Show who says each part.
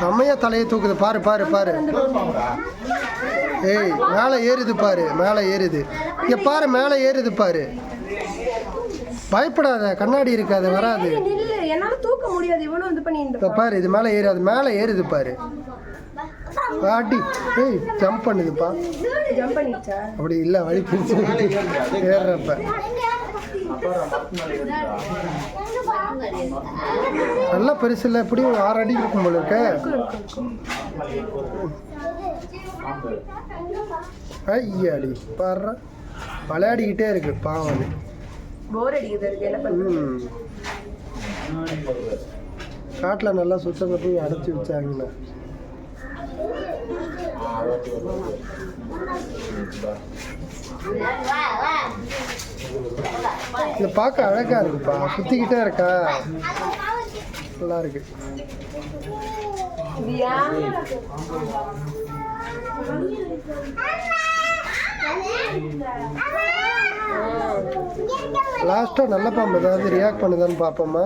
Speaker 1: செம்மையா தலையை தூக்குது பாரு பாரு பாரு. ஏய் மேலே ஏறுது பாரு, மேலே ஏறுது. இங்க பாரு மேலே ஏறுது பாரு. பயப்படாத, கண்ணாடி இருக்காது, வராது.
Speaker 2: என்னால தூக்க முடியாது, இவனும் வந்து பண்ணிட்டு
Speaker 1: பாரு இது மேலே ஏறாது, மேலே ஏறுது பாரு. பாட்டி ஏய் ஜம்ப் பண்ணுதுப்பா.
Speaker 2: ஜம்ப் பண்ணிச்சா?
Speaker 1: அப்படி இல்லை, வழி பிடிச்சி ஏறுறப்ப நல்லா பெருசு இல்லை, எப்படியும் 6 அடி இருக்கும் போல இருக்க. ஐயாடி பாரு, விளையாடிக்கிட்டே இருக்கு பாவம்.
Speaker 2: போர் அடிக்குது, என்ன பண்ணுறது?
Speaker 1: காட்டில் நல்லா சுத்தங்க போய் அடைச்சி வச்சாங்கண்ணா. இது பார்க்க அழகா இருக்குப்பா, சுத்திக்கிட்டே இருக்கா, நல்லா இருக்கு. லாஸ்டா நல்ல பாம்பு ஏதாவது ரியாக்ட் பண்ணுதான்னு பாப்போமா?